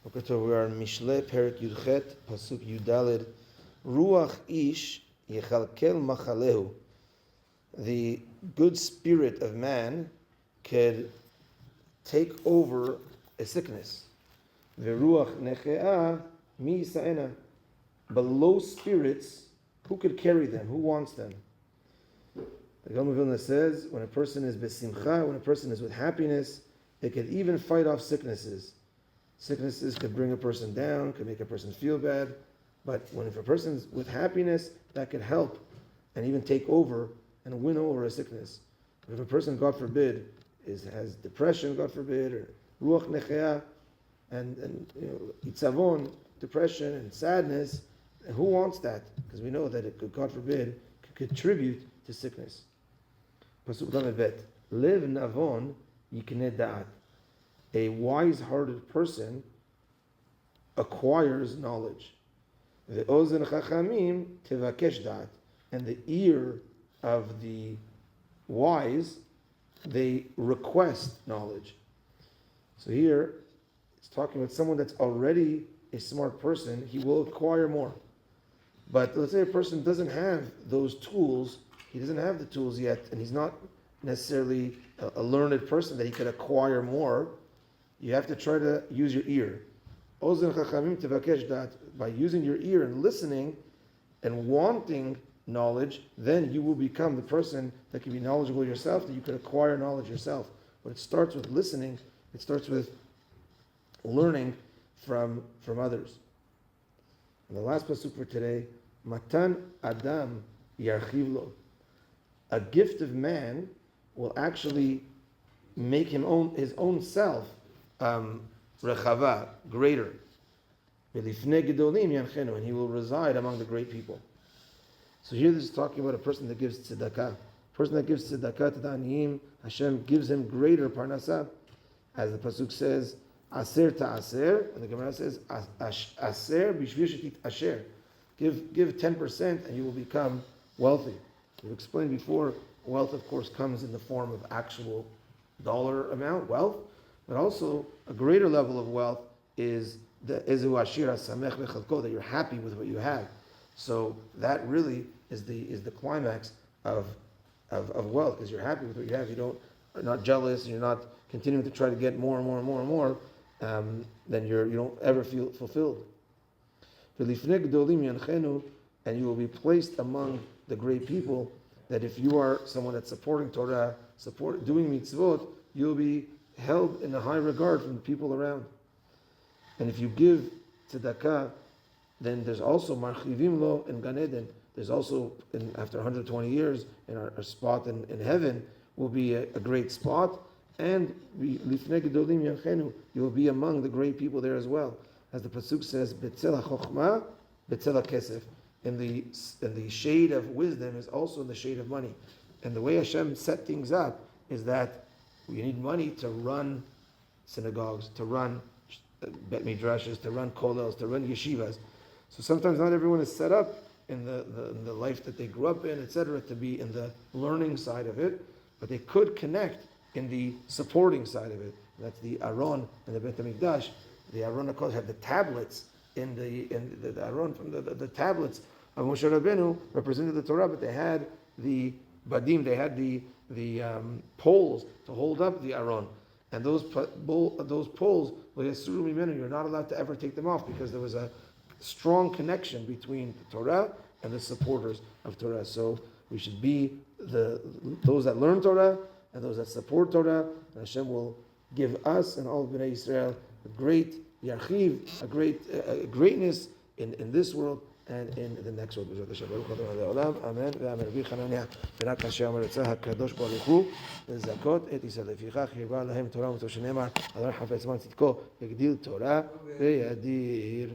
Okay, so we are in Mishlei Perek Yudchet, Pasuk Yudalid. Ruach ish yechalkel machalehu. The good spirit of man could take over a sickness. Veruach nechea mi yisa'ena. But low spirits, who could carry them? Who wants them? The Gaon of Vilna says, when a person is besimcha, when a person is with happiness, it could even fight off sicknesses. Sicknesses could bring a person down, could make a person feel bad, but if a person's with happiness, that could help and even take over and win over a sickness. If a person, God forbid, has depression, God forbid, or ruach nechea, and itzavon, depression and sadness, who wants that? Because we know that it could, God forbid, could contribute to sickness. Pasuk Lamed Bet. Lev navon yikneh da'at. A wise-hearted person acquires knowledge. Ve'ozen chachamim tevakesh da'at. And the ear of the wise, they request knowledge. So here, it's talking about someone that's already a smart person, he will acquire more. But let's say a person doesn't have those tools, he doesn't have the tools yet, and he's not necessarily a learned person that he could acquire more. You have to try to use your ear. Ozen chachamim tevakesh dat. By using your ear and listening and wanting knowledge, then you will become the person that can be knowledgeable yourself, that you could acquire knowledge yourself. But it starts with listening, it starts with learning from others. And the last pasuk for today, Matan Adam Yarchiv Lo. A gift of man will actually make his own self rechava, greater. And he will reside among the great people. So here this is talking about a person that gives tzedaka. A person that gives tzedaka to the aniyim, Hashem gives him greater parnasah. As the pasuk says, Aser ta'aser, and the Gemara says, Aser bishvir shetit asher. Give 10% and you will become wealthy. We've explained before, wealth of course comes in the form of actual dollar amount, wealth, but also a greater level of wealth is the ezu ashir hasamech v'chalko, that you're happy with what you have. So that really is the climax of wealth, because you're happy with what you have. You're not jealous, and you're not continuing to try to get more and more and more and more. Then you don't ever feel fulfilled. And you will be placed among the great people, that if you are someone that's supporting Torah, doing mitzvot, you'll be held in a high regard from the people around. And if you give tzedakah, then there's also marchivim lo in Gan Eden. There's also, after 120 years, in our spot in heaven will be a great spot, and you will be among the great people there as well. As the pasuk says, Betzel HaChochma, Betzel HaKesef. In the shade of wisdom is also in the shade of money. And the way Hashem set things up is that you need money to run synagogues, to run bet midrashes, to run kollels, to run yeshivas. So sometimes not everyone is set up in the life that they grew up in, etc., to be in the learning side of it, but they could connect in the supporting side of it. That's the Aron and the Bet HaMikdash. The Aron, of course, had the tablets in the Aron from the tablets of Moshe Rabbeinu represented the Torah, but they had the badim, they had the poles to hold up the Aron, and those poles, you're not allowed to ever take them off, because there was a strong connection between the Torah and the supporters of Torah. So we should be those that learn Torah and those that support Torah, and Hashem will give us and all of Bnei Yisrael a great yarchiv, a great greatness in this world and in the next world. Amen. Rabbi Chananya, ורק כאשר רצה הקדוש ברוך הוא לזכות את ישראל, לפיכך הרבה להם תורה ומצוות שנאמר, אדון חפץ זמן צדקו יגדיל תורה וידיר.